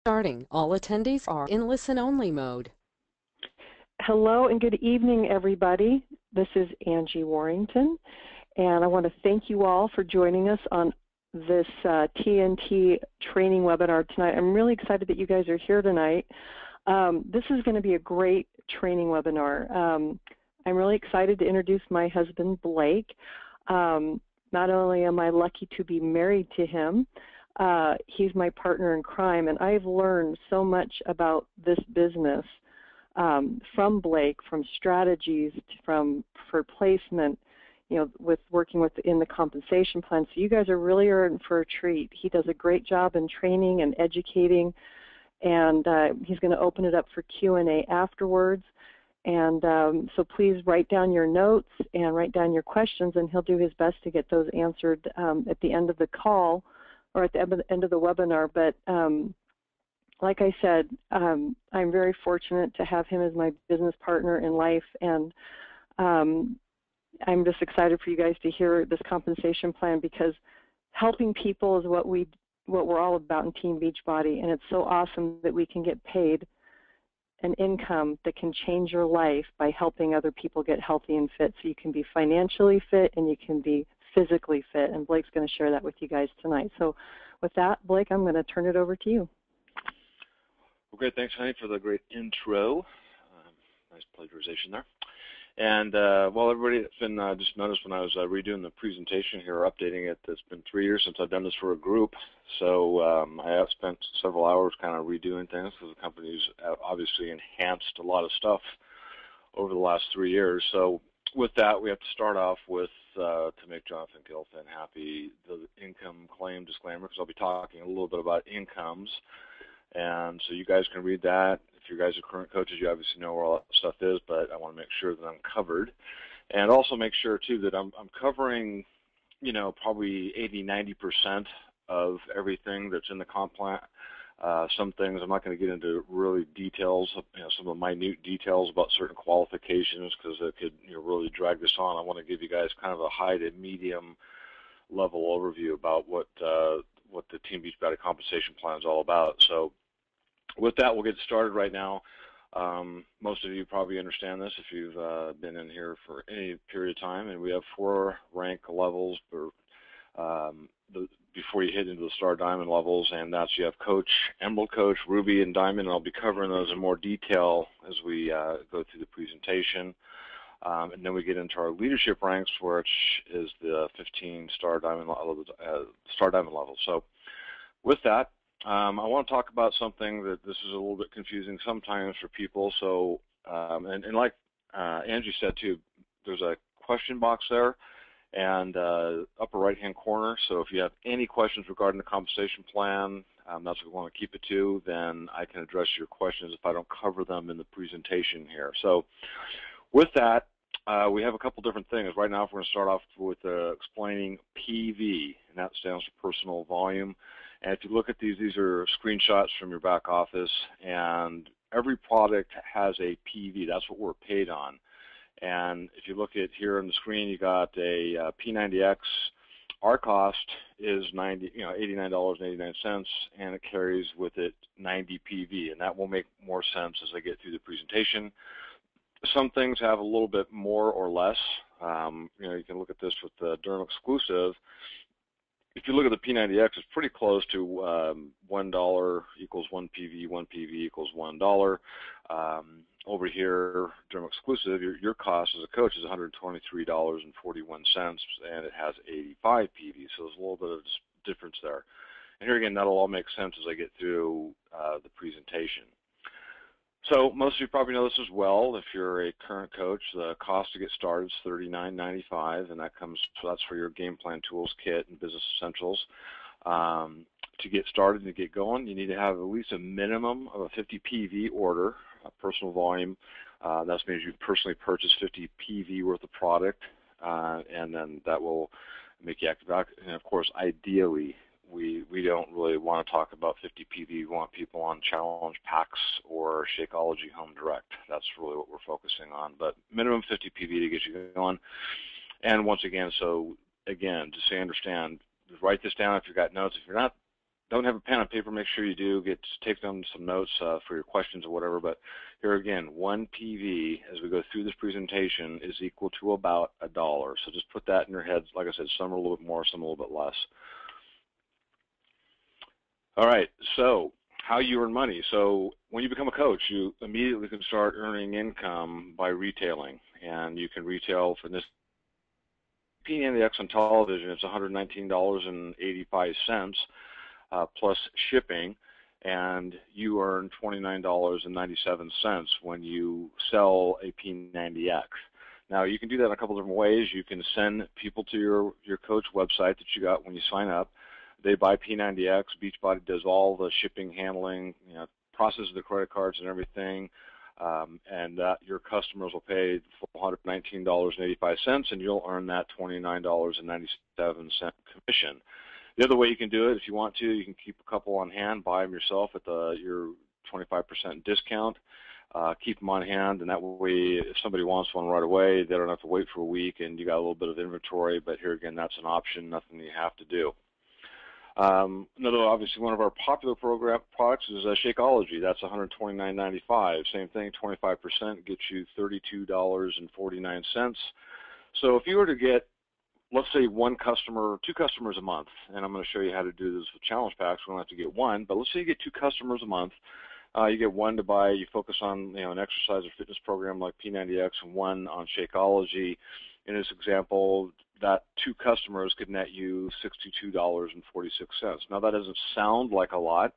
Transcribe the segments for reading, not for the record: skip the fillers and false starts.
starting. All attendees are in listen-only mode. Hello and good evening, everybody. This is Angie Warrington, and I want to thank you all for joining us on this TNT training webinar tonight. I'm really excited that you guys are here tonight. This is going to be a great training webinar. I'm really excited to introduce my husband, Blake. Not only am I lucky to be married to him, he's my partner in crime, and I've learned so much about this business from Blake, from strategies, for placement, with working in the compensation plan. So you guys are really in for a treat. He does a great job in training and educating, and he's going to open it up for Q&A afterwards. And so please write down your notes and write down your questions, and he'll do his best to get those answered at the end of the call or at the end of the webinar. But like I said, I'm very fortunate to have him as my business partner in life, and I'm just excited for you guys to hear this compensation plan, because helping people is what we're all about in Team Beachbody, and it's so awesome that we can get paid an income that can change your life by helping other people get healthy and fit, so you can be financially fit and you can be physically fit, and Blake's going to share that with you guys tonight. So with that, Blake, I'm going to turn it over to you. Well, great. Thanks, honey, for the great intro. Nice plagiarization there. And, well, everybody, it's been just noticed when I was redoing the presentation here, updating it, it's been 3 years since I've done this for a group. So I have spent several hours kind of redoing things, because the company's obviously enhanced a lot of stuff over the last 3 years. So with that, we have to start off with, to make Jonathan Gilfin happy, the income claim disclaimer, because I'll be talking a little bit about incomes. And so you guys can read that. If you guys are current coaches, you obviously know where all that stuff is, but I want to make sure that I'm covered. And also make sure, too, that I'm covering, probably 80–90% of everything that's in the comp plan. Some things I'm not going to get into really details, some of the minute details about certain qualifications, because it could really drag this on. I want to give you guys kind of a high to medium level overview about what the Team Beachbody compensation plan is all about. So with that, we'll get started right now. Most of you probably understand this if you've been in here for any period of time, and we have 4 rank levels before you hit into the Star Diamond levels, and that's you have Coach, Emerald Coach, Ruby, and Diamond, and I'll be covering those in more detail as we go through the presentation. And then we get into our leadership ranks, which is the 15 Star Diamond level. So with that, I want to talk about something that this is a little bit confusing sometimes for people. So, and like Angie said too, there's a question box there and upper right-hand corner. So if you have any questions regarding the compensation plan, that's what we want to keep it to, then I can address your questions if I don't cover them in the presentation here. So with that, we have a couple different things. Right now, we're going to start off with explaining PV, and that stands for personal volume. And if you look at these are screenshots from your back office, and every product has a PV. That's what we're paid on. And if you look at here on the screen, you got a P90X. Our cost is $89.89, and it carries with it 90 PV, and that will make more sense as I get through the presentation. Some things have a little bit more or less. You can look at this with the Derm Exclusive. If you look at the P90X, it's pretty close to $1 equals 1 PV, 1 PV equals $1. Over here, Derm Exclusive, your cost as a coach is $123.41, and it has 85 PV, so there's a little bit of difference there. And here again, that'll all make sense as I get through the presentation. So most of you probably know this as well. If you're a current coach, the cost to get started is $39.95, and that's for your game plan tools kit and business essentials. To get started and to get going, you need to have at least a minimum of a 50 PV order, a personal volume. That means you personally purchase 50 PV worth of product, and then that will make you active. And of course, ideally, we don't really want to talk about 50 PV. We want people on challenge packs or Shakeology Home Direct. That's really what we're focusing on. But minimum 50 PV to get you going. And once again, just so you understand, just write this down if you've got notes. If you're not don't have a pen and paper, make sure you do. Take down some notes for your questions or whatever. But here again, 1 PV as we go through this presentation is equal to about $1. So just put that in your heads. Like I said, some are a little bit more, some a little bit less. All right, so how you earn money. So when you become a coach, you immediately can start earning income by retailing. And you can retail for this P90X on television, it's $119.85 plus shipping, and you earn $29.97 when you sell a P90X. Now, you can do that in a couple different ways. You can send people to your coach website that you got when you sign up. They buy P90X. Beachbody does all the shipping, handling, processes the credit cards and everything. And your customers will pay $119.85, and you'll earn that $29.97 commission. The other way you can do it, if you want to, you can keep a couple on hand, buy them yourself at your 25% discount. Keep them on hand, and that way, if somebody wants one right away, they don't have to wait for a week, and you got a little bit of inventory. But here again, that's an option, nothing you have to do. Another, obviously, one of our popular products is Shakeology. That's $129.95. Same thing, 25% gets you $32.49. So if you were to get, let's say, 1 customer, 2 customers a month, and I'm going to show you how to do this with challenge packs. We don't have to get 1, but let's say you get 2 customers a month. You get 1 to buy. You focus on an exercise or fitness program like P90X, and 1 on Shakeology. In this example, that 2 customers could net you $62.46. Now, that doesn't sound like a lot,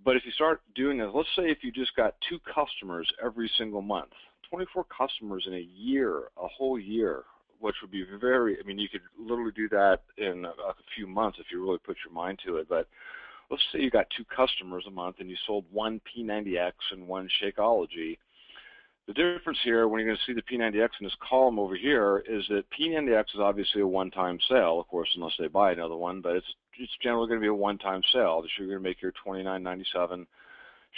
but if you start doing this, let's say if you just got 2 customers every single month, 24 customers in a year, a whole year, which would be you could literally do that in a few months if you really put your mind to it. But let's say you got 2 customers a month and you sold 1 P90X and 1 Shakeology. The difference here, when you're going to see the P90X in this column over here, is that P90X is obviously a one-time sale, of course, unless they buy another one, but it's generally going to be a one-time sale. You're going to make your $29.97.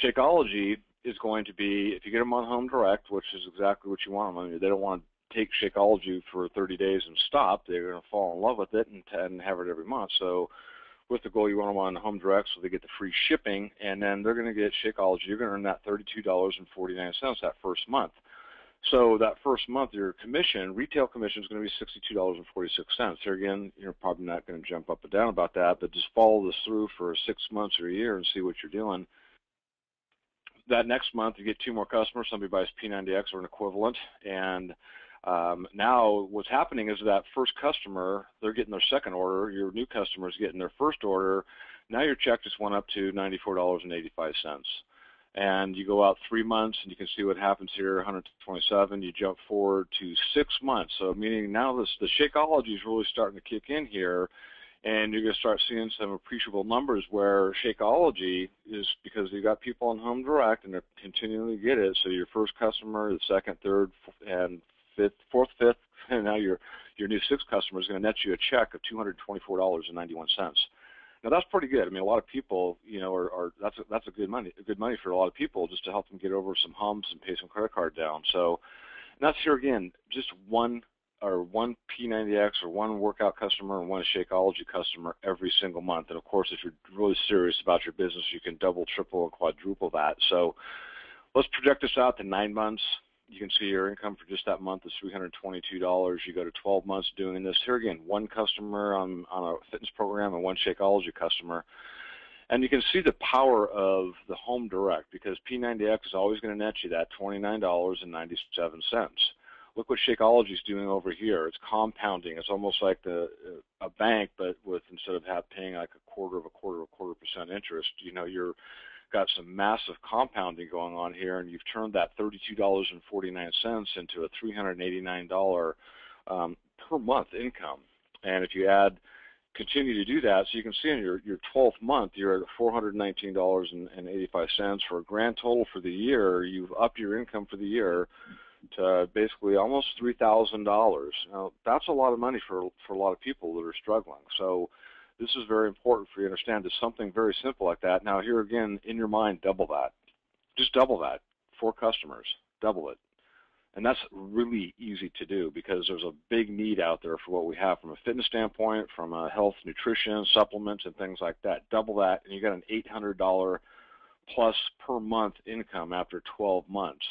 Shakeology is going to be, if you get them on Home Direct, which is exactly what you want them on, they don't want to take Shakeology for 30 days and stop. They're going to fall in love with it and have it every month. So with the goal, you want them on Home Direct so they get the free shipping, and then they're going to get Shakeology. You're going to earn that $32.49 that first month. So that first month, your commission, retail commission, is going to be $62.46. Here again, you're probably not going to jump up and down about that, but just follow this through for 6 months or a year and see what you're doing. That next month, you get 2 more customers. Somebody buys P90X or an equivalent, and now what's happening is that first customer, they're getting their second order. Your new customer is getting their first order. Now your check just went up to $94.85. And you go out 3 months, and you can see what happens here, 127. You jump forward to 6 months. So meaning now the Shakeology is really starting to kick in here, and you're going to start seeing some appreciable numbers where Shakeology is, because you've got people on Home Direct, and they're continually get it. So your first customer, the second, third, and fourth, fifth, and now your new 6th customer is going to net you a check of $224.91. Now that's pretty good. I mean, a lot of people, that's a good money for a lot of people, just to help them get over some humps and pay some credit card down. So, and that's here again, just 1 P90X or 1 workout customer and 1 Shakeology customer every single month. And of course, if you're really serious about your business, you can double, triple, and quadruple that. So let's project this out to 9 months. You can see your income for just that month is $322. You go to 12 months doing this. Here again, 1 customer on a fitness program and 1 Shakeology customer. And you can see the power of the Home Direct, because P90X is always going to net you that $29.97. Look what Shakeology is doing over here. It's compounding. It's almost like a bank, but with, instead of paying like a quarter percent interest, you're got some massive compounding going on here, and you've turned that $32.49 into a $389 per month income. And if you continue to do that, so you can see in your 12th month, you're at $419.85 for a grand total for the year. You've upped your income for the year to basically almost $3,000. Now, that's a lot of money for a lot of people that are struggling. So this is very important for you to understand. It's something very simple like that. Now, here again, in your mind, double that. Just double that. 4 customers, double it. And that's really easy to do because there's a big need out there for what we have from a fitness standpoint, from a health, nutrition, supplements, and things like that. Double that, and you got an $800 plus per month income after 12 months.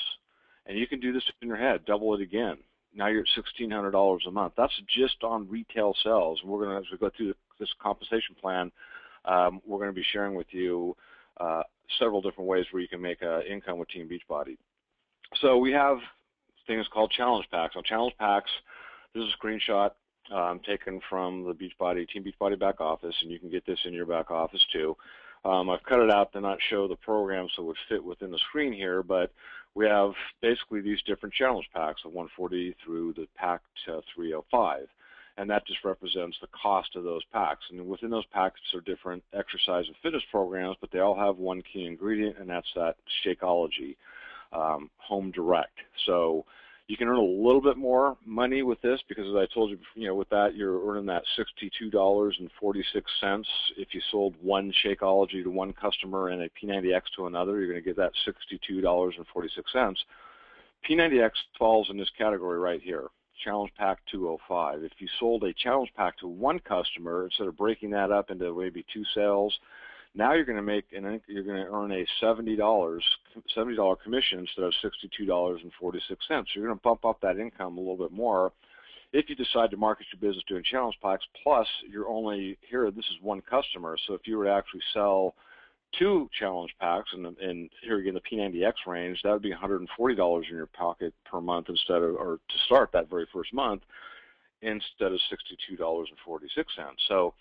And you can do this in your head, double it again. Now you're at $1,600 a month. That's just on retail sales. And we're going to, as we go through this compensation plan, we're going to be sharing with you several different ways where you can make income with Team Beachbody. So we have things called challenge packs. On challenge packs, this is a screenshot taken from the Team Beachbody back office, and you can get this in your back office too. I've cut it out to not show the program so it would fit within the screen here, but we have basically these different challenge packs, the 140 through the pack to 305, and that just represents the cost of those packs. And within those packs are different exercise and fitness programs, but they all have one key ingredient, and that's that Shakeology. Home direct. So you can earn a little bit more money with this because, as I told you, with that you're earning that $62.46. If you sold one Shakeology to one customer and a P90X to another, you're going to get that $62.46. P90X falls in this category right here, Challenge Pack 205. If you sold a Challenge Pack to one customer, instead of breaking that up into maybe two sales, now you're going to earn a $70 commission instead of $62.46. So you're going to bump up that income a little bit more if you decide to market your business doing challenge packs. Plus, you're only here. This is one customer. So if you were to actually sell two challenge packs, and here again the P90X range, that would be $140 in your pocket per month or to start that very first month, instead of $62.46. So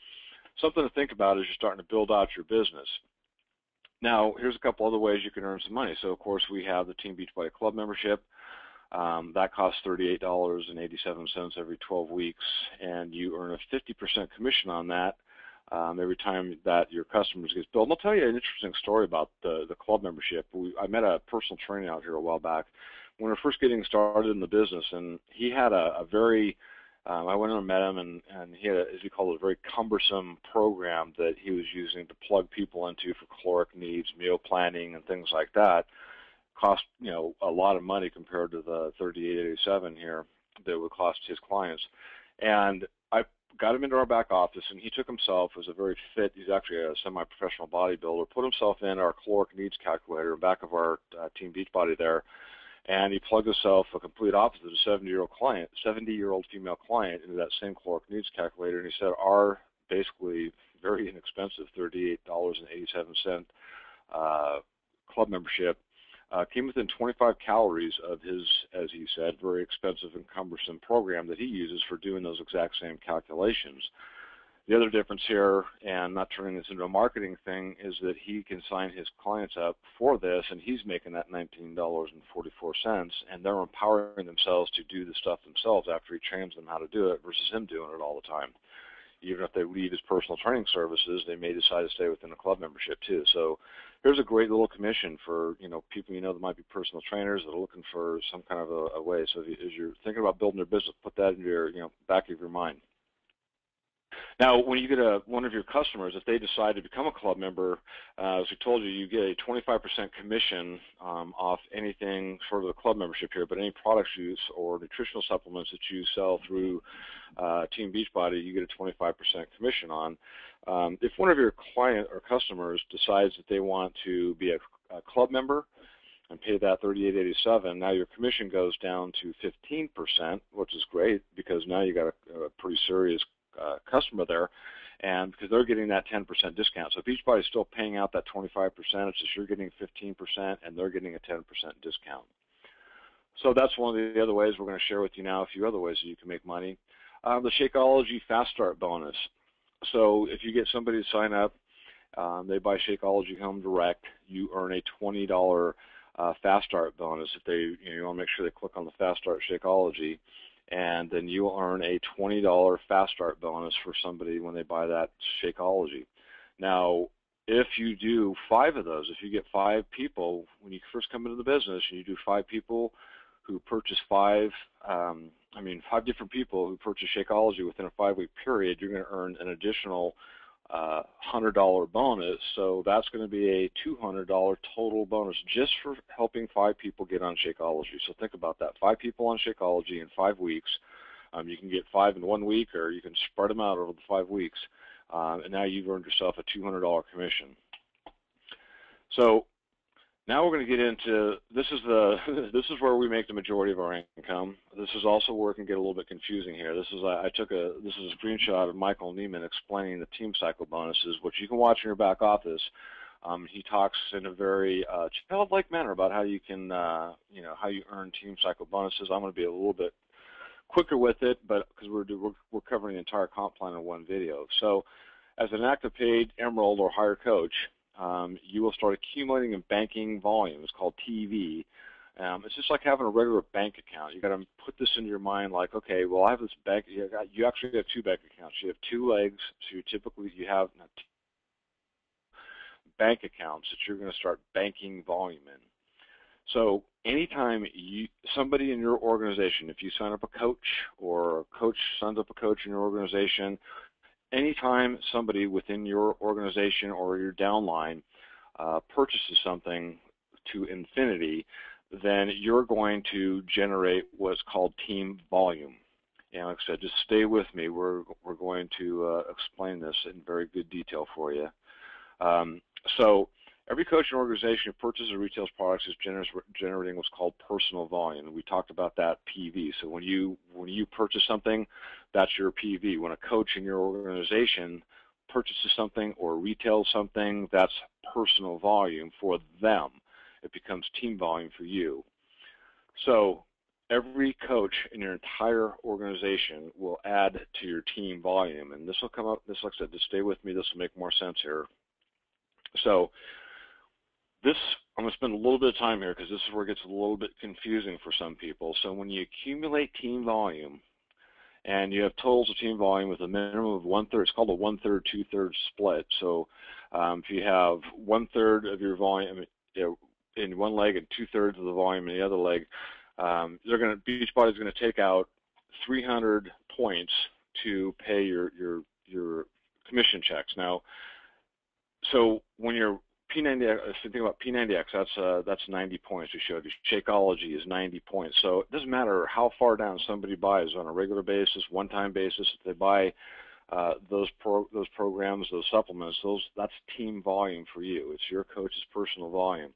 something to think about as you're starting to build out your business. Now, here's a couple other ways you can earn some money. So, of course, we have the Team Beachbody Club membership. That costs $38.87 every 12 weeks, and you earn a 50% commission on that every time that your customers get billed. And I'll tell you an interesting story about the club membership. I met a personal trainer out here a while back when we were first getting started in the business, and he had a very I went in and met him, and he had, as he called it, a very cumbersome program that he was using to plug people into for caloric needs, meal planning, and things like that. Cost a lot of money compared to the $38.87 here that would cost his clients. And I got him into our back office, and he took himself as a very fit. He's actually a semi-professional bodybuilder. Put himself in our caloric needs calculator back of our Team Beachbody there. And he plugged himself, a complete opposite, a 70-year-old female client, into that same caloric needs calculator. And he said our basically very inexpensive $38.87 club membership came within 25 calories of his, as he said, very expensive and cumbersome program that he uses for doing those exact same calculations. The other difference here, and not turning this into a marketing thing, is that he can sign his clients up for this, and he's making that $19.44, and they're empowering themselves to do the stuff themselves after he trains them how to do it versus him doing it all the time. Even if they leave his personal training services, they may decide to stay within the club membership too. So here's a great little commission for people that might be personal trainers that are looking for some kind of a way. So as you're thinking about building your business, put that in your back of your mind. Now, when you get one of your customers, if they decide to become a club member, as we told you, you get a 25% commission off anything short of the club membership here, but any products use or nutritional supplements that you sell through Team Beachbody, you get a 25% commission on. If one of your client or customers decides that they want to be a club member and pay that $38.87, now your commission goes down to 15%, which is great because now you got a pretty serious customer there, and because they're getting that 10% discount. So Beachbody is still paying out that 25%, it's just you're getting 15% and they're getting a 10% discount. So that's one of the other ways we're going to share with you now, a few other ways that you can make money. The Shakeology Fast Start bonus. So if you get somebody to sign up, they buy Shakeology Home Direct, you earn a $20 Fast Start bonus. If you want to make sure they click on the Fast Start Shakeology, and then you will earn a $20 Fast Start bonus for somebody when they buy that Shakeology. Now, if you do 5 of those, if you get 5 people, when you first come into the business, and you do 5 people who purchase 5 different people who purchase Shakeology within a 5-week period, you're going to earn an additional $100 bonus, so that's going to be a $200 total bonus just for helping 5 people get on Shakeology. So think about that, 5 people on Shakeology in 5 weeks. You can get 5 in 1 week, or you can spread them out over the 5 weeks, and now you've earned yourself a $200 commission. So now we're going to get into, this is where we make the majority of our income. This is also where it can get a little bit confusing here. This is a screenshot of Michael Neiman explaining the team cycle bonuses, which you can watch in your back office. He talks in a very childlike manner about how you can, how you earn team cycle bonuses. I'm going to be a little bit quicker with it, but because we're covering the entire comp plan in one video. So, as an active paid Emerald or higher coach, you will start accumulating and banking volume. It's called TV. It's just like having a regular bank account. You got to put this into your mind, like, okay, well, I have this bank. You actually have 2 bank accounts. You have 2 legs, so you have bank accounts that you're going to start banking volume in. So anytime somebody in your organization, if you sign up a coach or a coach signs up a coach in your organization, anytime somebody within your organization or your downline purchases something to infinity, then you're going to generate what's called team volume. And like I said, just stay with me. We're going to explain this in very good detail for you. So every coach and organization who purchases or retails products is generating what's called personal volume. And we talked about that PV. So when you purchase something, that's your PV. When a coach in your organization purchases something or retails something, that's personal volume for them. It becomes team volume for you. So every coach in your entire organization will add to your team volume. And this will come up, like I said, just stay with me. This will make more sense here. So I'm going to spend a little bit of time here because this is where it gets a little bit confusing for some people. So when you accumulate team volume and you have totals of team volume with a minimum of 1/3, it's called a 1/3, 2/3 split. So if you have 1/3 of your volume in one leg and 2/3 of the volume in the other leg, Beachbody's going to take out 300 points to pay your commission checks. Now, so when you're P90X, if you think about P90X, that's 90 points we showed you. Shakeology is 90 points. So it doesn't matter how far down somebody buys on a regular basis, one-time basis. If they buy those programs, those supplements, that's team volume for you. It's your coach's personal volume.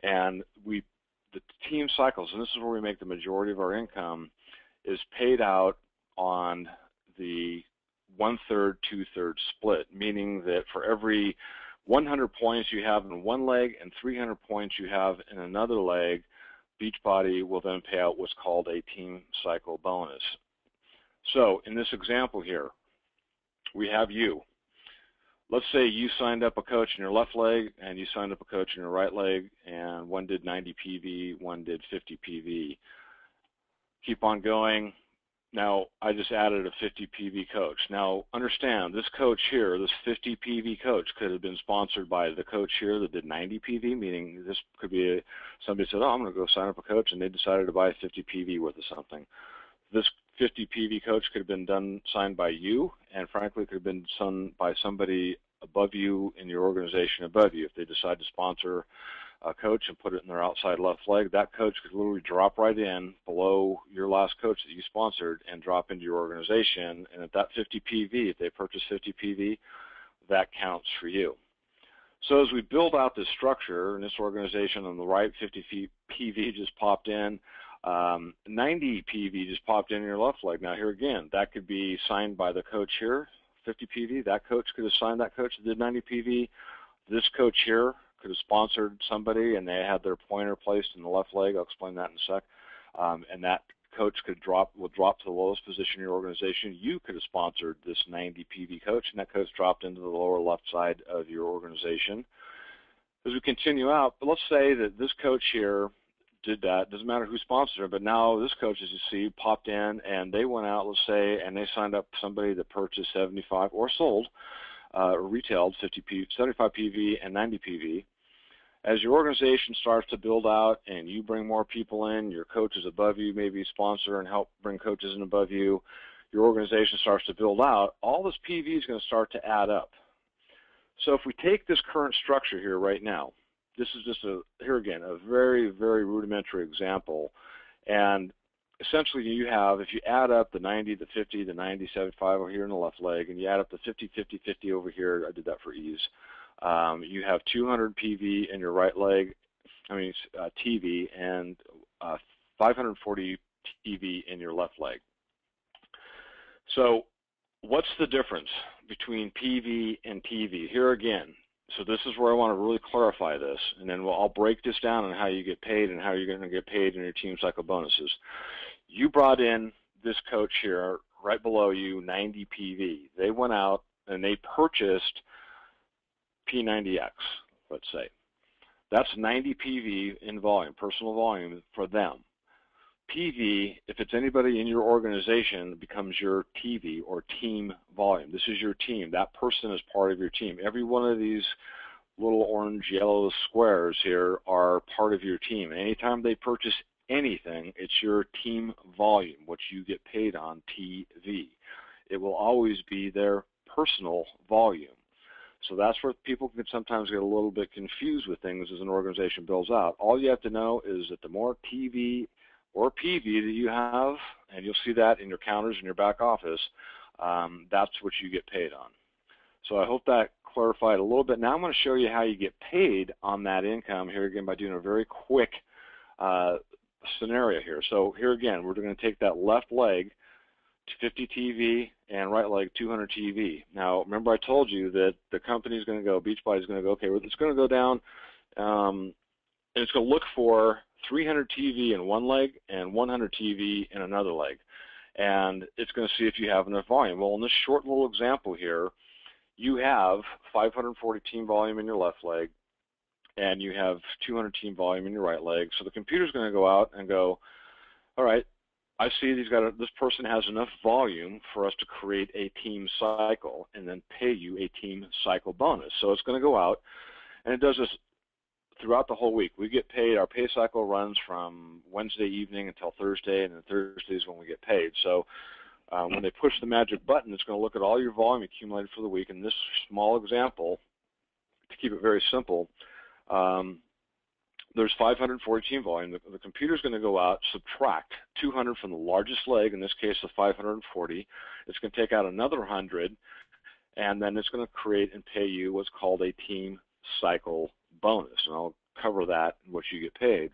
And the team cycles, and this is where we make the majority of our income, is paid out on the 1/3, 2/3 split, meaning that for every 100 points you have in one leg and 300 points you have in another leg, Beachbody will then pay out what's called a team cycle bonus. So in this example here, we have you. Let's say you signed up a coach in your left leg and you signed up a coach in your right leg, and one did 90 PV, one did 50 PV. Keep on going. Now, I just added a 50 PV coach. Now, understand, this coach here, this 50 PV coach could have been sponsored by the coach here that did 90 PV, meaning this could be somebody said, oh, I'm going to go sign up a coach, and they decided to buy a 50 PV worth of something. This 50 PV coach could have been signed by you, and frankly, could have been signed by somebody above you in your organization above you. If they decide to sponsor a coach and put it in their outside left leg, that coach could literally drop right in below your last coach that you sponsored and drop into your organization. And at that 50 PV, if they purchase 50 PV, that counts for you. So as we build out this structure, and this organization on the right, 50 PV just popped in, 90 PV just popped in your left leg. Now here again, that could be signed by the coach here, 50 PV. That coach could have signed that coach that did 90 PV. This coach here could have sponsored somebody and they had their pointer placed in the left leg. I'll explain that in a sec. And that coach will drop to the lowest position in your organization. You could have sponsored this 90 PV coach, and that coach dropped into the lower left side of your organization. As we continue out, but let's say that this coach here did that. Doesn't matter who sponsored it, but now this coach, as you see, popped in and they went out, let's say, and they signed up somebody that purchased 75 or sold or retailed 75 PV and 90 PV. As your organization starts to build out and you bring more people in, your coaches above you maybe sponsor and help bring coaches in above you, your organization starts to build out, all this PV is going to start to add up. So if we take this current structure here right now, this is just here again, a very, very rudimentary example. And essentially you have, if you add up the 90, the 50, the 90, 75 over here in the left leg, and you add up the 50, 50, 50 over here, I did that for ease, you have 200 PV in your right leg, TV, and 540 TV in your left leg. So what's the difference between PV and TV? Here again, so this is where I want to really clarify this, and then I'll break this down on how you get paid and how you're going to get paid in your team cycle bonuses. You brought in this coach here, right below you, 90 PV. They went out and they purchased P90X, let's say. That's 90 PV in volume, personal volume for them. PV, if it's anybody in your organization, becomes your TV or team volume. This is your team. That person is part of your team. Every one of these little orange, yellow squares here are part of your team. Anytime they purchase anything, it's your team volume, which you get paid on TV. It will always be their personal volume. So that's where people can sometimes get a little bit confused with things as an organization builds out. All you have to know is that the more TV or PV that you have, and you'll see that in your counters in your back office, that's what you get paid on. So I hope that clarified a little bit. Now I'm going to show you how you get paid on that income here again by doing a very quick scenario here. So here again, we're going to take that left leg to 50 TV and right leg 200 TV. Now remember I told you that the company is going to go, Beachbody is going to go, okay, it's going to go down and it's going to look for 300 TV in one leg and 100 TV in another leg. And it's going to see if you have enough volume. Well, in this short little example here, you have 540 team volume in your left leg and you have 200 team volume in your right leg. So the computer's going to go out and go, all right, I see this person has enough volume for us to create a team cycle and then pay you a team cycle bonus. So it's going to go out and it does this throughout the whole week. We get paid, our pay cycle runs from Wednesday evening until Thursday, and then Thursday is when we get paid. So when they push the magic button, it's going to look at all your volume accumulated for the week. In this small example, to keep it very simple, there's 540 team volume. The computer's going to go out, subtract 200 from the largest leg, in this case the 540. It's going to take out another 100, and then it's going to create and pay you what's called a team cycle bonus, and I'll cover that and what you get paid.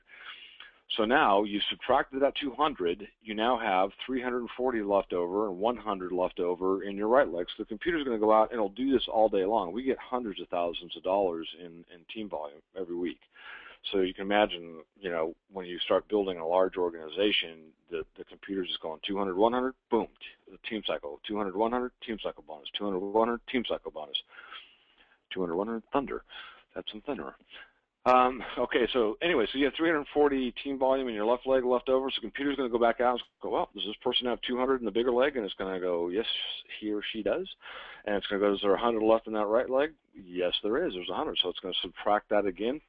So now you subtracted that 200, you now have 340 left over and 100 left over in your right leg. So the computer's going to go out and it'll do this all day long. We get hundreds of thousands of dollars in team volume every week. So you can imagine, you know, when you start building a large organization, the computer's just going 200, 100, boom, team cycle, 200, 100, team cycle bonus, 200, 100, team cycle bonus, 200, 100, thunder. That's some thunder. Okay, so anyway, so you have 340 team volume in your left leg left over, so the computer's going to go back out and go, well, does this person have 200 in the bigger leg? And it's going to go, yes, he or she does. And it's going to go, is there 100 left in that right leg? Yes, there is. There's 100. So it's going to subtract that again,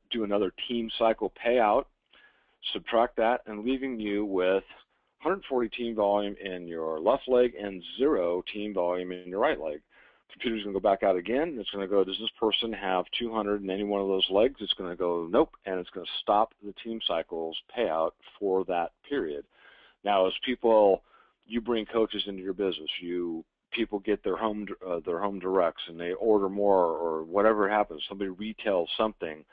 do another team cycle payout, subtract that, and leaving you with 140 team volume in your left leg and 0 team volume in your right leg. Computer's going to go back out again. It's going to go, does this person have 200 in any one of those legs? It's going to go, nope, and it's going to stop the team cycle's payout for that period. Now, as people, you bring coaches into your business, people get their home directs and they order more or whatever happens, somebody retails something,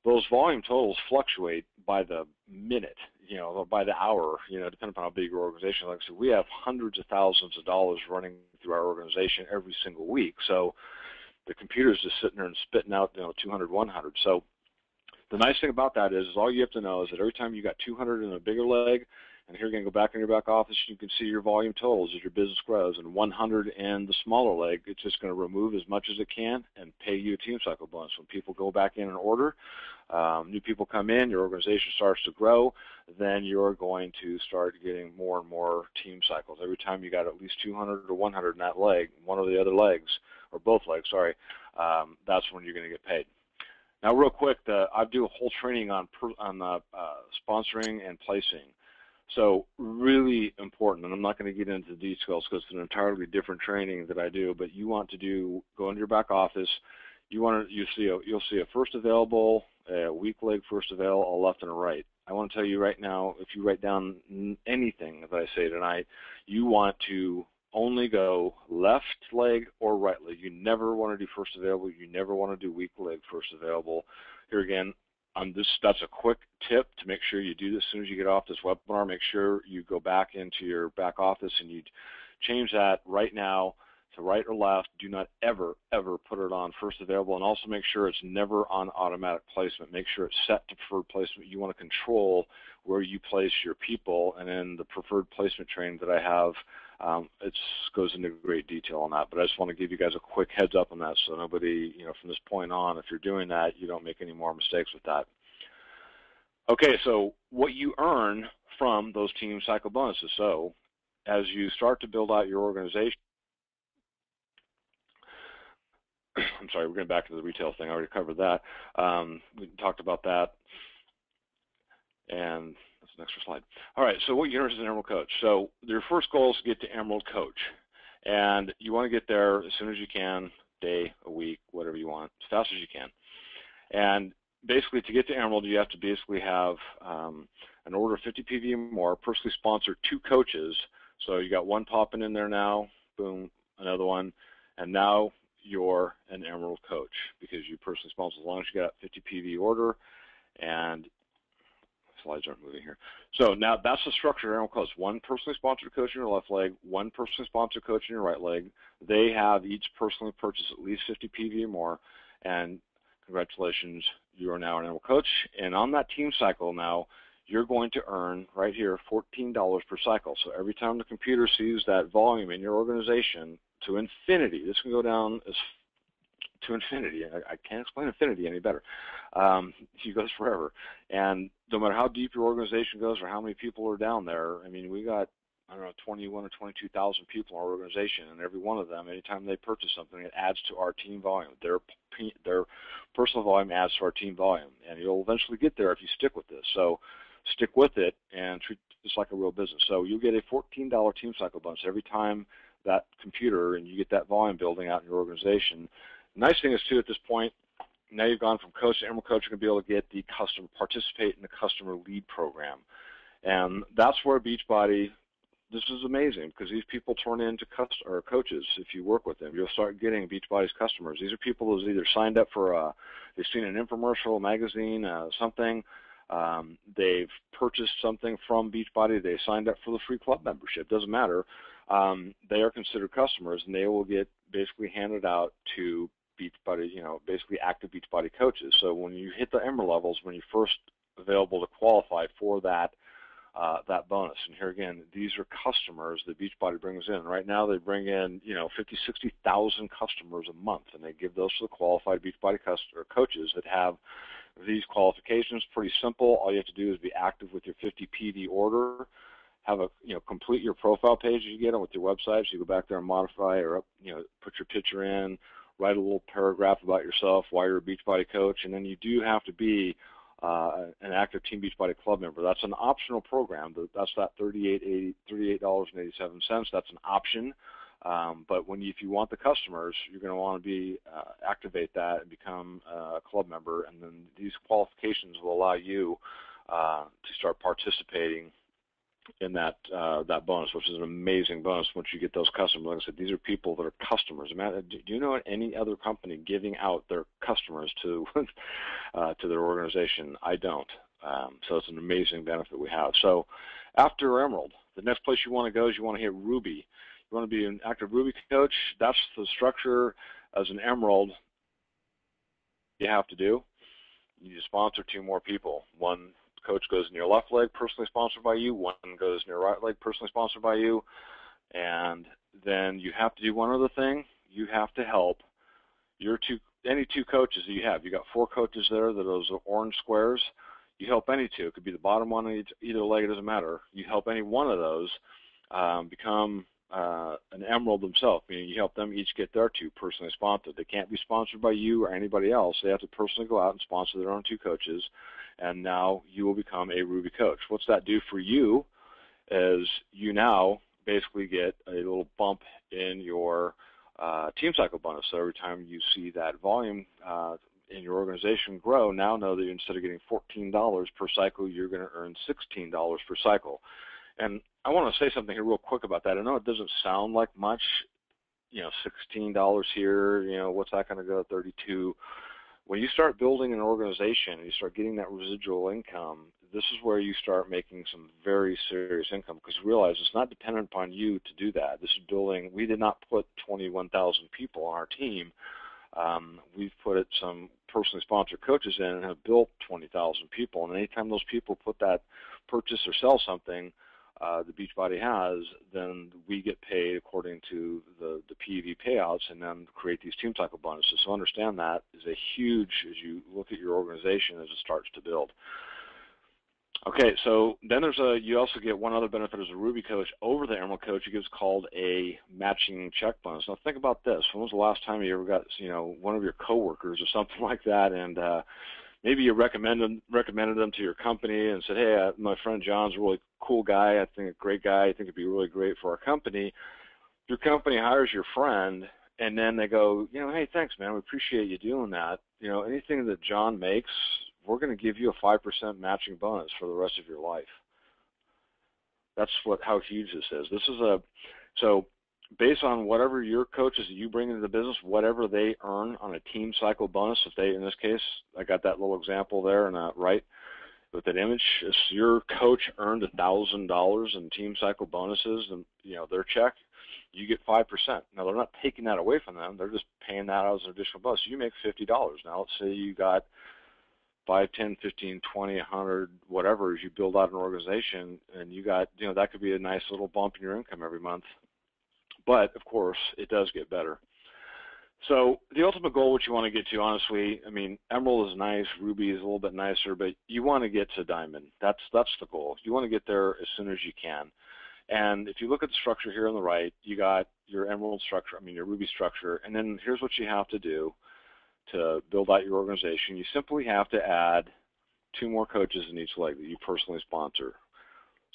those volume totals fluctuate by the minute, you know, by the hour, you know, depending upon how big your organization is. Like I said, we have hundreds of thousands of dollars running through our organization every single week. So the computer's just sitting there and spitting out, you know, 200, 100. So the nice thing about that is all you have to know is that every time you got 200 in a bigger leg, and here you're going to go back in your back office, you can see your volume totals as your business grows. And 100 in the smaller leg, it's just going to remove as much as it can and pay you a team cycle bonus. When people go back in and order, new people come in, your organization starts to grow, then you're going to start getting more and more team cycles. Every time you got at least 200 or 100 in that leg, one of the other legs, or both legs, sorry, that's when you're going to get paid. Now, real quick, I do a whole training on sponsoring and placing. So really important, and I'm not going to get into the details because it's an entirely different training that I do, but you want to go into your back office. You'll see a first available, a weak leg first available, a left and a right. I want to tell you right now, if you write down anything that I say tonight, you want to only go left leg or right leg. You never want to do first available. You never want to do weak leg first available. Here again, that's a quick tip to make sure you do this as soon as you get off this webinar. Make sure you go back into your back office and you change that right now to right or left. Do not ever, ever put it on first available, and also make sure it's never on automatic placement. Make sure it's set to preferred placement. You want to control where you place your people, and in the preferred placement training that I have, it goes into great detail on that. But I just want to give you guys a quick heads up on that, so nobody, from this point on, if you're doing that, you don't make any more mistakes with that. Okay, so what you earn from those team cycle bonuses. So as you start to build out your organization, I'm sorry, we're going back to the retail thing. I already covered that. We talked about that. And that's the next slide. All right, so what you earn as an Emerald Coach. So your first goal is to get to Emerald Coach. And you want to get there as soon as you can, day, a week, whatever you want, as fast as you can. And basically, to get to Emerald, you have to basically have an order of 50 PV or more, personally sponsored 2 coaches. So you got one popping in there now, boom, another one. And now you're an Emerald Coach because you personally sponsor as long as you got 50 PV order. And slides aren't moving here. So now that's the structure of Emerald Coach. One personally sponsored coach in your left leg, one personally sponsored coach in your right leg. They have each personally purchased at least 50 PV or more. And congratulations, you are now an Emerald Coach. And on that team cycle now, you're going to earn right here $14 per cycle. So every time the computer sees that volume in your organization to infinity, this can go down as to infinity. I can't explain infinity any better. It goes forever. And no matter how deep your organization goes or how many people are down there, I mean, we got, I don't know, 21 or 22,000 people in our organization, and every one of them, anytime they purchase something, it adds to our team volume. Their personal volume adds to our team volume, and you'll eventually get there if you stick with this. So stick with it and treat this like a real business. So you'll get a $14 team cycle bonus every time that computer and you get that volume building out in your organization. The nice thing is, too, at this point, now you've gone from coach to Emerald Coach, you're going to be able to get the participate in the customer lead program. And that's where Beachbody, this is amazing because these people turn into coaches if you work with them. You'll start getting Beachbody's customers. These are people who've either signed up for, they've seen an infomercial, magazine, something. They've purchased something from Beachbody. They signed up for the free club membership. Doesn't matter. They are considered customers, and they will get basically handed out to Beachbody, basically active Beachbody coaches. So when you hit the Emerald levels, when you're first available to qualify for that bonus. And here again, these are customers that Beachbody brings in. Right now they bring in, 50, 60,000 customers a month, and they give those to the qualified Beachbody coaches that have these qualifications. Pretty simple. All you have to do is be active with your 50 PV order. Have complete your profile page you get on with your website. So you go back there and modify or put your picture in, write a little paragraph about yourself, why you're a Beachbody coach, and then you do have to be an active Team Beachbody club member. That's an optional program. That's that $38.87. That's an option. But if you want the customers, you're going to want to activate that and become a club member, and then these qualifications will allow you to start participating in that bonus, which is an amazing bonus once you get those customers. Like I said, these are people that are customers. Do you know any other company giving out their customers to to their organization? I don't. So it's an amazing benefit we have. So after Emerald, the next place you want to go is you want to hit Ruby. You want to be an active Ruby coach. That's the structure as an Emerald you have to do. You need to sponsor 2 more people. One coach goes in your left leg, personally sponsored by you. One goes in your right leg, personally sponsored by you. And then you have to do one other thing. You have to help any 2 coaches that you have. You got 4 coaches there, those are orange squares. You help any 2. It could be the bottom one on either leg, it doesn't matter. You help any one of those become an Emerald themselves, meaning you help them each get their 2 personally sponsored. They can't be sponsored by you or anybody else. They have to personally go out and sponsor their own 2 coaches, and now you will become a Ruby coach. What's that do for you? is you now basically get a little bump in your team cycle bonus. So every time you see that volume in your organization grow, now know that instead of getting $14 per cycle, you're going to earn $16 per cycle. And I want to say something here real quick about that. I know it doesn't sound like much, $16 here, what's that going to go to 32? When you start building an organization and you start getting that residual income, this is where you start making some very serious income, because you realize it's not dependent upon you to do that. This is building. We did not put 21,000 people on our team. We've put some personally sponsored coaches in and have built 20,000 people. And anytime those people put that purchase or sell something, the Beachbody has, then we get paid according to the PEV payouts and then create these team cycle bonuses. So understand that is a huge, as you look at your organization as it starts to build. Okay, so then you also get one other benefit as a Ruby coach over the Emerald coach. It gets called a matching check bonus. Now think about this. When was the last time you ever got, one of your coworkers or something like that, and maybe you recommended them to your company and said, hey, my friend John's a really cool guy. I think a great guy. I think it'd be really great for our company. Your company hires your friend, and then they go, hey, thanks, man. We appreciate you doing that. Anything that John makes, we're going to give you a 5% matching bonus for the rest of your life. That's how huge this is. So based on whatever your coaches that you bring into the business, whatever they earn on a team cycle bonus, if they, in this case, I got that little example there and right with that image, if your coach earned $1,000 in team cycle bonuses and their check, you get 5%. Now they're not taking that away from them; they're just paying that out as an additional bonus. So you make $50. Now let's say you got 5, 10, 15, 20, 100, whatever, as you build out an organization, and you got, that could be a nice little bump in your income every month. But, of course, it does get better. So the ultimate goal, what you want to get to, honestly, Emerald is nice, Ruby is a little bit nicer, but you want to get to Diamond. That's the goal. You want to get there as soon as you can. And if you look at the structure here on the right, you got your Emerald structure, your Ruby structure, and then here's what you have to do to build out your organization. You simply have to add 2 more coaches in each leg that you personally sponsor.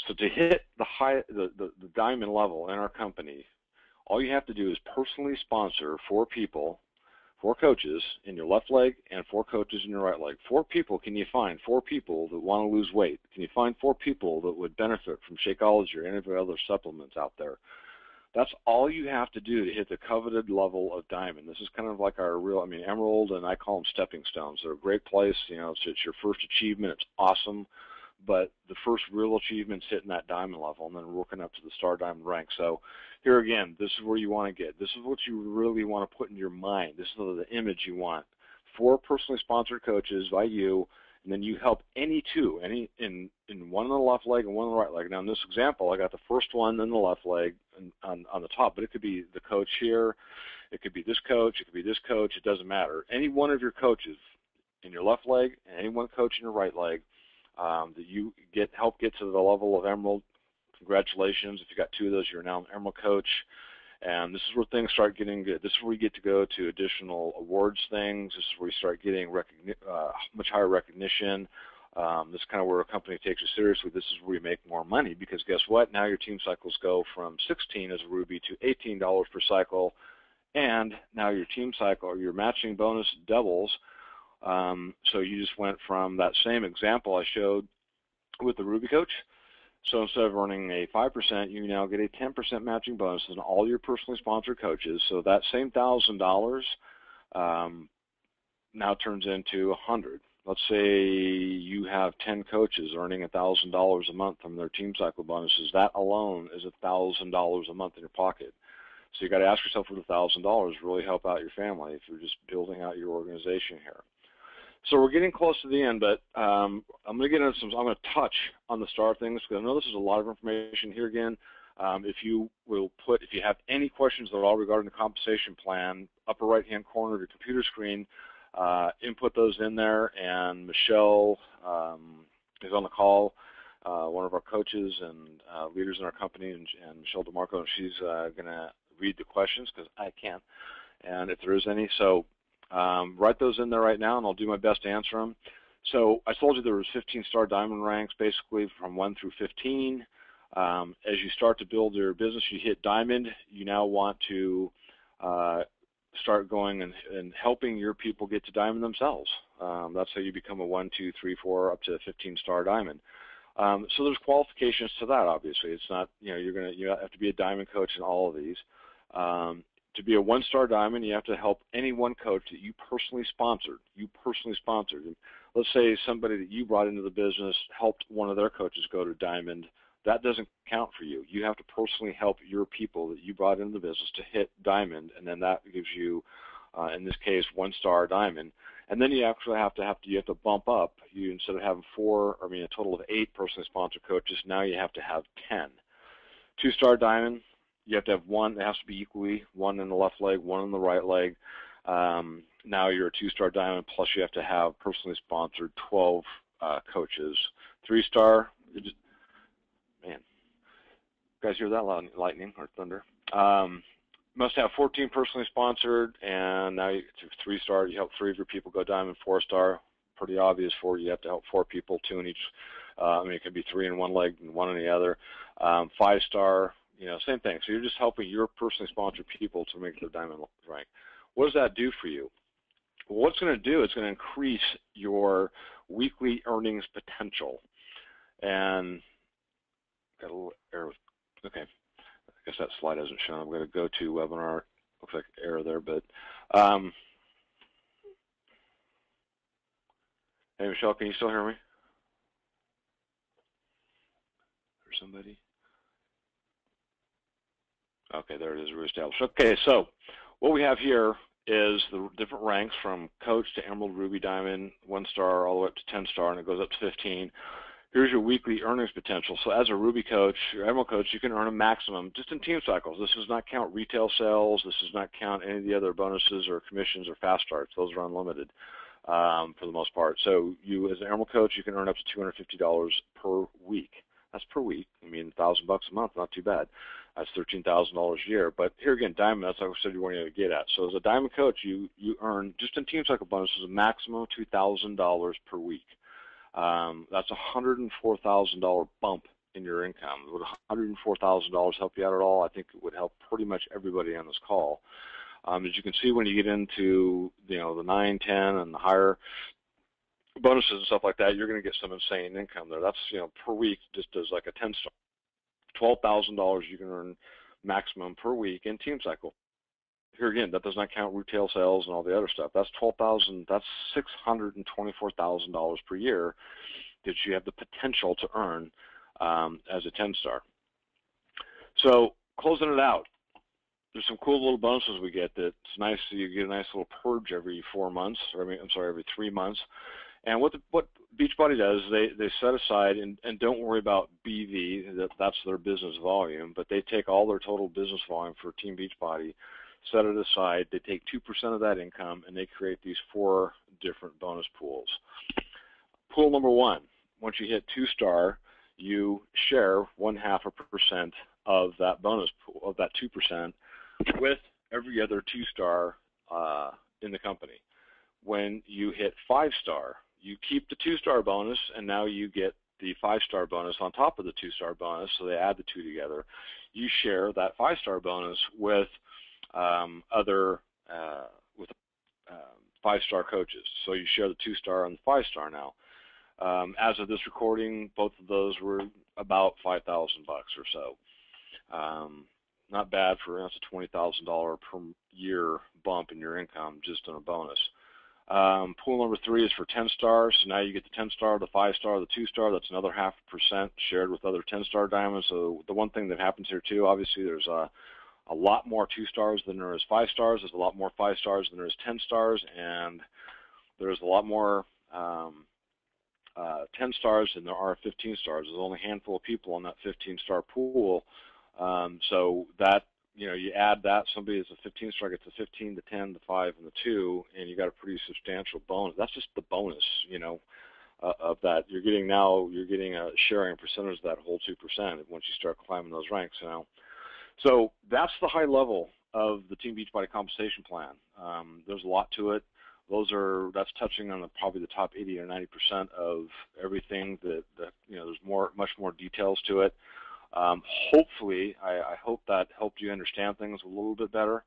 So to hit the Diamond level in our company, all you have to do is personally sponsor 4 people, 4 coaches in your left leg and 4 coaches in your right leg. 4 people. Can you find 4 people that want to lose weight? Can you find 4 people that would benefit from Shakeology or any of the other supplements out there? That's all you have to do to hit the coveted level of Diamond. This is kind of like our real, Emerald, and I call them stepping stones. They're a great place. It's your first achievement. It's awesome. But the first real achievement's hitting that Diamond level and then working up to the Star Diamond rank. So here again, this is where you want to get. This is what you really want to put in your mind. This is the image you want. 4 personally sponsored coaches by you, and then you help any 2, in one on the left leg and one on the right leg. Now in this example, I got the first one in the left leg on the top, but it could be the coach here, it could be this coach, it could be this coach, it doesn't matter. Any one of your coaches in your left leg and any one coach in your right leg that you help get to the level of Emerald, congratulations. If you got 2 of those, you're now an Emerald coach. And this is where things start getting good. This is where you get to go to additional awards things. This is where you start getting much higher recognition. This is kind of where a company takes you seriously. This is where you make more money, because guess what? Now your team cycles go from 16 as a Ruby to $18 per cycle, and now your team cycle or your matching bonus doubles. So you just went from that same example I showed with the Ruby coach. So instead of earning a 5%, you now get a 10% matching bonus on all your personally sponsored coaches. So that same $1,000 now turns into $100. Let's say you have 10 coaches earning $1,000 a month from their team cycle bonuses. That alone is $1,000 a month in your pocket. So you got to ask yourself, would $1,000 really help out your family if you're just building out your organization here? So we're getting close to the end, but I'm going to get into I'm going to touch on the STAR things, because I know this is a lot of information here again. If you have any questions at all regarding the compensation plan, upper right-hand corner of your computer screen, input those in there, and Michelle is on the call, one of our coaches and leaders in our company, and Michelle DeMarco, and she's going to read the questions because I can't, and if there is any. So write those in there right now, and I'll do my best to answer them. So I told you there was 15 Star Diamond ranks, basically from 1 through 15. As you start to build your business, you hit diamond, you now want to start going and helping your people get to diamond themselves. That's how you become a 1, 2, 3, 4, up to a 15-star diamond. So there's qualifications to that, obviously. It's not, you have to be a diamond coach in all of these. To be a 1-star diamond, you have to help any one coach that you personally sponsored. And let's say somebody that you brought into the business helped one of their coaches go to diamond. That doesn't count for you. You have to personally help your people that you brought into the business to hit diamond, and then that gives you, in this case, 1-star diamond. And then you actually have to bump up. You, instead of having a total of 8 personally sponsored coaches, now you have to have 10. 2-star diamond, you have to have 1. It has to be equally, 1 in the left leg, 1 in the right leg. Now you're a 2-star diamond, plus you have to have personally sponsored 12 coaches. 3-star, man, you guys hear that lightning or thunder? Must have 14 personally sponsored, and now to 3-star, you help 3 of your people go diamond. 4-star, pretty obvious. 4, you have to help 4 people, 2 in each. It could be 3 in one leg and 1 in the other. 5-star, same thing. So you're just helping your personally sponsored people to make their diamond rank. What does that do for you? Well, what's going to do? It's going to increase your weekly earnings potential. And got a little error. Okay, I guess that slide hasn't shown. I'm going to go to webinar. Looks like error there, but hey, Michelle, can you still hear me? Or somebody? Okay, there it is, reestablished. Okay, so what we have here is the different ranks from coach to emerald, ruby, diamond, 1-star, all the way up to 10-star, and it goes up to 15. Here's your weekly earnings potential. So as a Ruby coach, your Emerald coach, you can earn a maximum just in team cycles. This does not count retail sales. This does not count any of the other bonuses or commissions or fast starts. Those are unlimited for the most part. So you, as an Emerald coach, you can earn up to $250 per week. That's per week. $1,000 a month, not too bad. That's $13,000 a year. But here again, diamond, that's like I said you weren't going to get at. So as a diamond coach, you earn just in team cycle bonuses a maximum of $2,000 per week. That's a $104,000 bump in your income. Would $104,000 help you out at all? I think it would help pretty much everybody on this call. As you can see, when you get into the 9, 10, and the higher bonuses and stuff like that, you're going to get some insane income there. That's per week, just as like a 10-star, $12,000 you can earn maximum per week in team cycle. Here again, that does not count retail sales and all the other stuff. That's $12,000. That's $624,000 per year that you have the potential to earn as a 10-star. So closing it out, there's some cool little bonuses we get. That's nice. So you get a nice little purge every 4 months, or every 3 months. And what Beachbody does, they set aside and don't worry about BV. That's their business volume, but they take all their total business volume for Team Beachbody, set it aside. They take 2% of that income, and they create these 4 different bonus pools. Pool number 1, once you hit 2-star, you share 0.5% of that bonus pool, of that 2%, with every other 2-star in the company. When you hit 5-star, you keep the 2-star bonus, and now you get the 5-star bonus on top of the 2-star bonus, so they add the 2 together. You share that 5-star bonus with other 5-star coaches. So you share the 2-star and the 5-star now. As of this recording, both of those were about $5,000 or so. Not bad for that's a $20,000 per year bump in your income just on a bonus. Pool number 3 is for 10 stars. So now you get the 10-star, the 5-star, the 2-star. That's another 0.5% shared with other 10-star diamonds. So the one thing that happens here too, obviously, there's a lot more 2-stars than there is 5-stars. There's a lot more 5-stars than there is 10 stars, and there's a lot more 10 stars than there are 15 stars. There's only a handful of people on that 15-star pool. So that, you add that, somebody that's a 15-star gets the 15, the 10, the 5, and the 2, and you got a pretty substantial bonus. That's just the bonus, of that. You're getting a sharing percentage of that whole 2% once you start climbing those ranks, So that's the high level of the Team Beachbody compensation plan. There's a lot to it. That's touching on probably the top 80 or 90% of everything that there's much more details to it. Hopefully, I hope that helped you understand things a little bit better.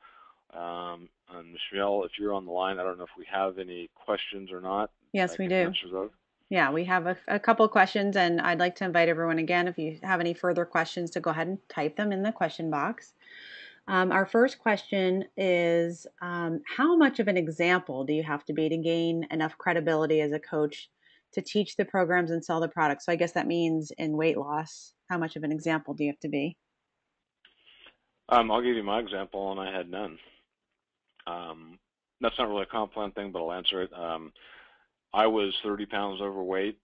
And Michelle, if you're on the line, I don't know if we have any questions or not. Yes, I we can do. answer those. Yeah, we have a couple questions, and I'd like to invite everyone again, if you have any further questions, to go ahead and type them in the question box. Our first question is, how much of an example do you have to be to gain enough credibility as a coach to teach the programs and sell the products? So I guess that means in weight loss, how much of an example do you have to be? I'll give you my example, and I had none. That's not really a comp plan thing, but I'll answer it. I was 30 pounds overweight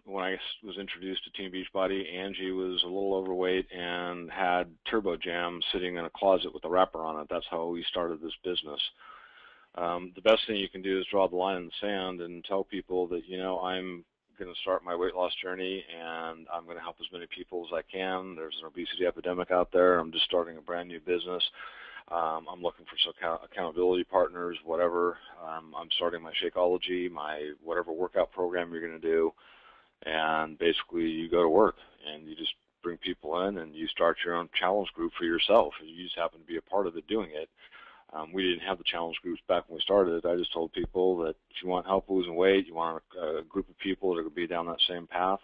when I was introduced to Team Beachbody. Angie was a little overweight and had Turbo Jam sitting in a closet with a wrapper on it. That's how we started this business. The best thing you can do is draw the line in the sand and tell people that, I'm going to start my weight loss journey and I'm going to help as many people as I can. There's an obesity epidemic out there. I'm just starting a brand new business. I'm looking for some accountability partners, whatever. I'm starting my Shakeology, my whatever workout program you're going to do. And basically you go to work and you just bring people in and you start your own challenge group for yourself. You just happen to be a part of it doing it. We didn't have the challenge groups back when we started. I just told people that if you want help losing weight, you want a group of people that are going to be down that same path.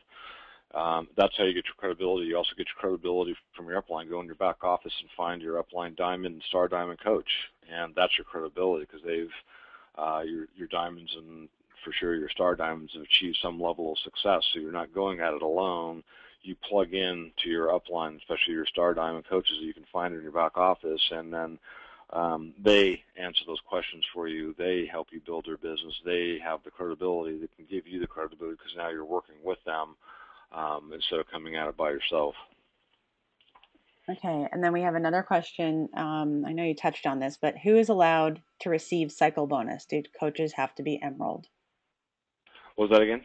That's how you get your credibility. You also get your credibility from your upline. Go in your back office and find your upline diamond and star diamond coach, and that's your credibility because your diamonds and for sure your star diamonds have achieved some level of success. So you're not going at it alone. You plug in to your upline, especially your star diamond coaches that you can find in your back office, and then they answer those questions for you. They help you build your business. They have the credibility that can give you the credibility because now you're working with them instead of coming at it by yourself. Okay, and then we have another question. I know you touched on this, but who is allowed to receive cycle bonus? Do coaches have to be Emerald? What was that again?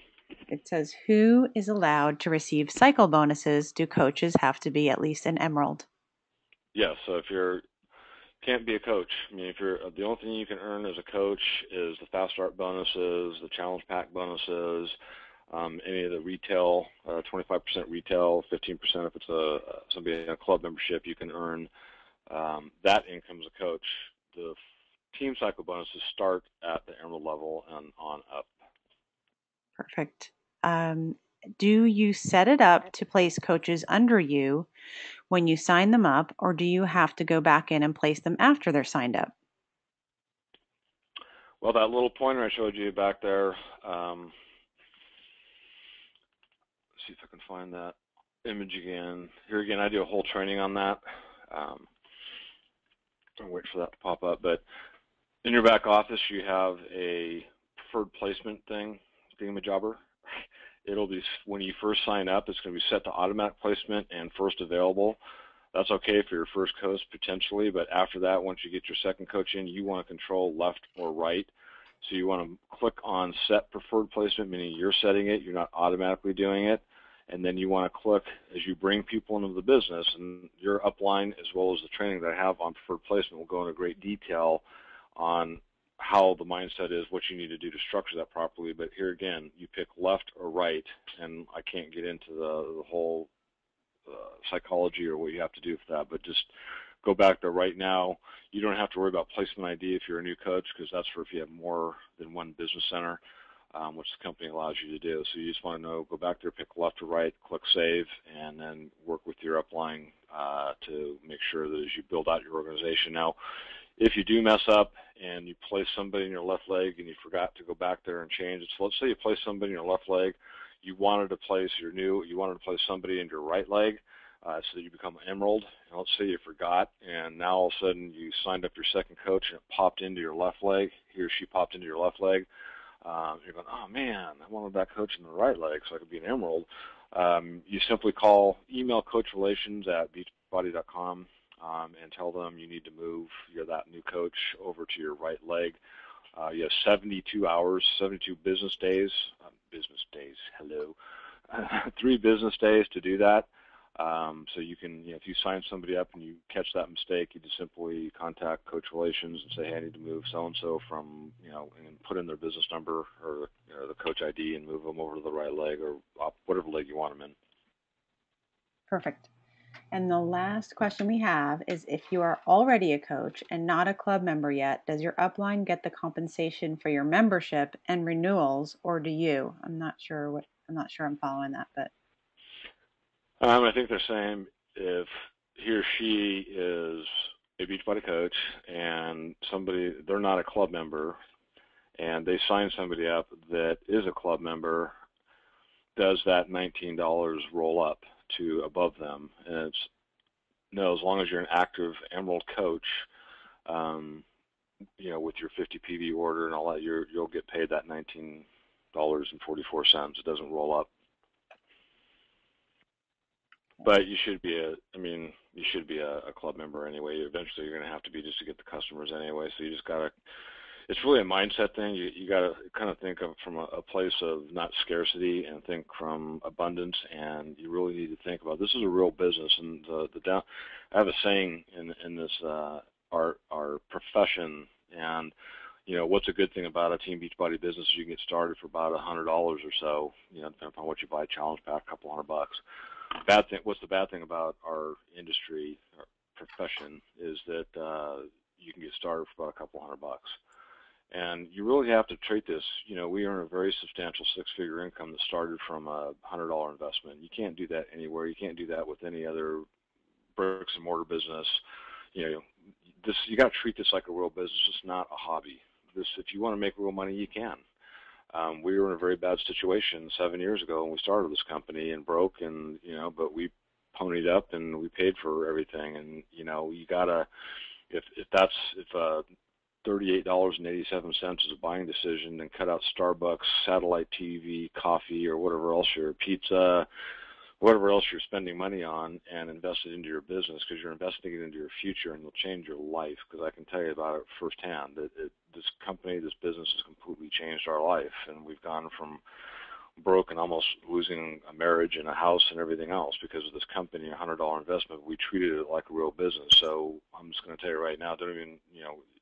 It says, who is allowed to receive cycle bonuses? Do coaches have to be at least an Emerald? Yeah, so if you can't be a coach, I mean, if you're the only thing you can earn as a coach is the fast start bonuses, the challenge pack bonuses, any of the retail, 25% retail, 15% if it's somebody in a club membership, you can earn that income as a coach. The team cycle bonuses start at the Emerald level and on up. Perfect. Do you set it up to place coaches under you when you sign them up, or do you have to go back in and place them after they're signed up? Well, that little pointer I showed you back there, see if I can find that image again. Here again, I do a whole training on that. I'll wait for that to pop up. But in your back office, you have a preferred placement thingamajobber. It'll be, when you first sign up, it's going to be set to automatic placement and first available. That's okay for your first coach potentially, but after that, once you get your second coach in, you want to control left or right. So you want to click on set preferred placement, meaning you're setting it, you're not automatically doing it. And then you want to click as you bring people into the business, and your upline as well as the training that I have on preferred placement will go into great detail on how the mindset is, what you need to do to structure that properly. But here again, you pick left or right, and I can't get into the whole psychology or what you have to do for that, but just go back there right now. You don't have to worry about placement ID if you're a new coach, because that's for if you have more than one business center, which the company allows you to do. So you just want to know, go back there, pick left or right, click save, and then work with your upline to make sure that as you build out your organization. Now, if you do mess up and you place somebody in your left leg and you forgot to go back there and change it, so let's say you place somebody in your left leg, you wanted to place somebody in your right leg so that you become an Emerald, and let's say you forgot, and now all of a sudden you signed up your second coach and it popped into your left leg, he or she popped into your left leg, you're going, oh man, I wanted that coach in the right leg so I could be an Emerald. You simply email coachrelations@beachbody.com and tell them you need to move that new coach over to your right leg. You have 72 hours, 72 business days, 3 business days to do that. So you can, if you sign somebody up and you catch that mistake, you just simply contact Coach Relations and say, hey, I need to move so-and-so from, and put in their business number or the coach ID and move them over to the right leg or whatever leg you want them in. Perfect. And the last question we have is, if you are already a coach and not a club member yet, does your upline get the compensation for your membership and renewals, or do you? I'm not sure I'm following that, but I think they're saying if he or she is a Beachbody coach and they're not a club member, and they sign somebody up that is a club member, does that $19 roll up to above them? And it's no, as long as you're an active Emerald coach, with your 50 PV order and all that, you'll get paid that $19.44. It doesn't roll up. But you should be a club member anyway. Eventually you're going to have to be, just to get the customers anyway. So you just got to, it's really a mindset thing. You got to kind of think of from a place of not scarcity, and think from abundance. And you really need to think about, this is a real business. And I have a saying in this our profession. And what's a good thing about a Team Beachbody business is you can get started for about $100 or so. Depending upon what you buy, challenge pack, a couple $100. What's the bad thing about our industry, our profession, is that you can get started for about a couple $100. And you really have to treat this, we earn a very substantial six-figure income that started from a $100 investment. You can't do that anywhere. You can't do that with any other bricks and mortar business. You got to treat this like a real business. It's not a hobby. If you want to make real money, you can. We were in a very bad situation 7 years ago when we started this company, and broke, and but we ponied up and we paid for everything. And you gotta, if $38.87 is a buying decision, then cut out Starbucks, satellite TV, coffee, or whatever else, your pizza, whatever else you're spending money on, and invest it into your business, because you're investing it into your future, and you'll change your life. Because I can tell you about it firsthand that this company, this business has completely changed our life, and we've gone from broke and almost losing a marriage and a house and everything else because of this company, a $100 investment. We treated it like a real business. So I'm just going to tell you right now, don't even,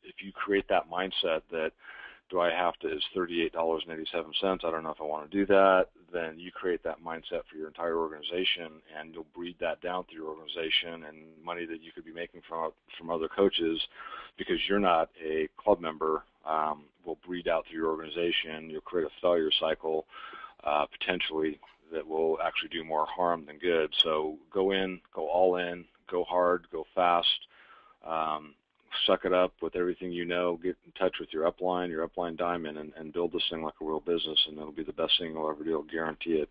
if you create that mindset that, is $38.87, I don't know if I want to do that, then you create that mindset for your entire organization, and you'll breed that down through your organization, and money that you could be making from other coaches, because you're not a club member, will breed out through your organization. You'll create a failure cycle, potentially, that will actually do more harm than good. So go all in, go hard, go fast, suck it up with everything get in touch with your upline diamond, and build this thing like a real business, and it'll be the best thing you'll ever do. I'll guarantee it.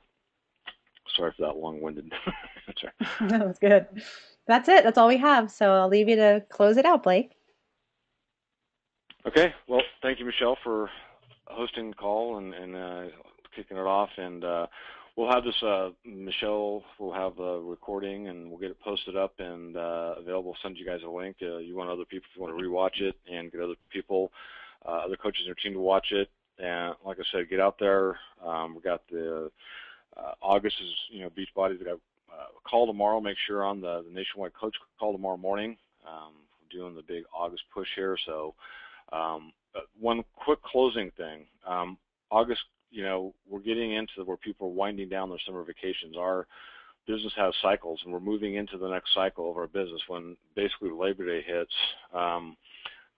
Sorry for that long-winded answer. That was good. That's it. That's all we have. So I'll leave you to close it out, Blake. Okay. Well, thank you, Michelle, for hosting the call and kicking it off. And we'll have this, Michelle will have a recording, and we'll get it posted up and available. Send you guys a link. You want other people, if you want to rewatch it, and get other people, other coaches in your team to watch it. And like I said, get out there. We got the August is, Beachbody. We got a call tomorrow. Make sure on the nationwide coach call tomorrow morning. We're doing the big August push here. So one quick closing thing. August, we're getting into where people are winding down their summer vacations. Our business has cycles, and we're moving into the next cycle of our business. When basically Labor Day hits,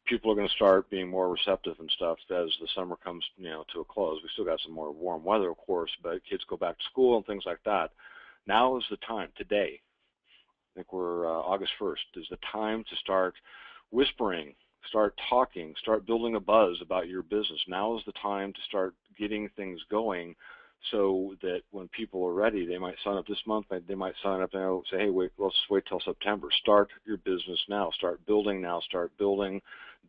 people are going to start being more receptive and stuff as the summer comes, to a close. We still got some more warm weather, of course, but kids go back to school and things like that. Now is the time, today, I think we're August 1st, is the time to start whispering, start talking, start building a buzz about your business. Now is the time to start getting things going, so that when people are ready, they might sign up this month, they might sign up now, say, hey, let's wait till September. Start your business now. Start building now. Start building,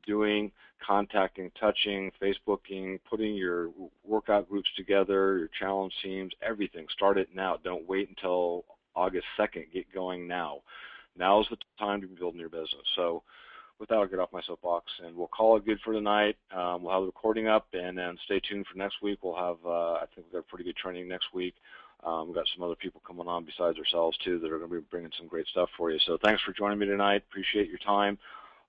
doing, contacting, touching, Facebooking, putting your workout groups together, your challenge teams, everything. Start it now. Don't wait until August 2nd. Get going now. Now is the time to be building your business. So with that, I'll get off my soapbox, and we'll call it good for tonight. We'll have the recording up, and then stay tuned for next week. We'll have, I think we've got pretty good training next week. We've got some other people coming on besides ourselves, too, that are going to be bringing some great stuff for you. So thanks for joining me tonight. Appreciate your time.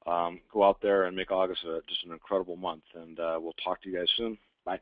Go out there and make August just an incredible month, and we'll talk to you guys soon. Bye.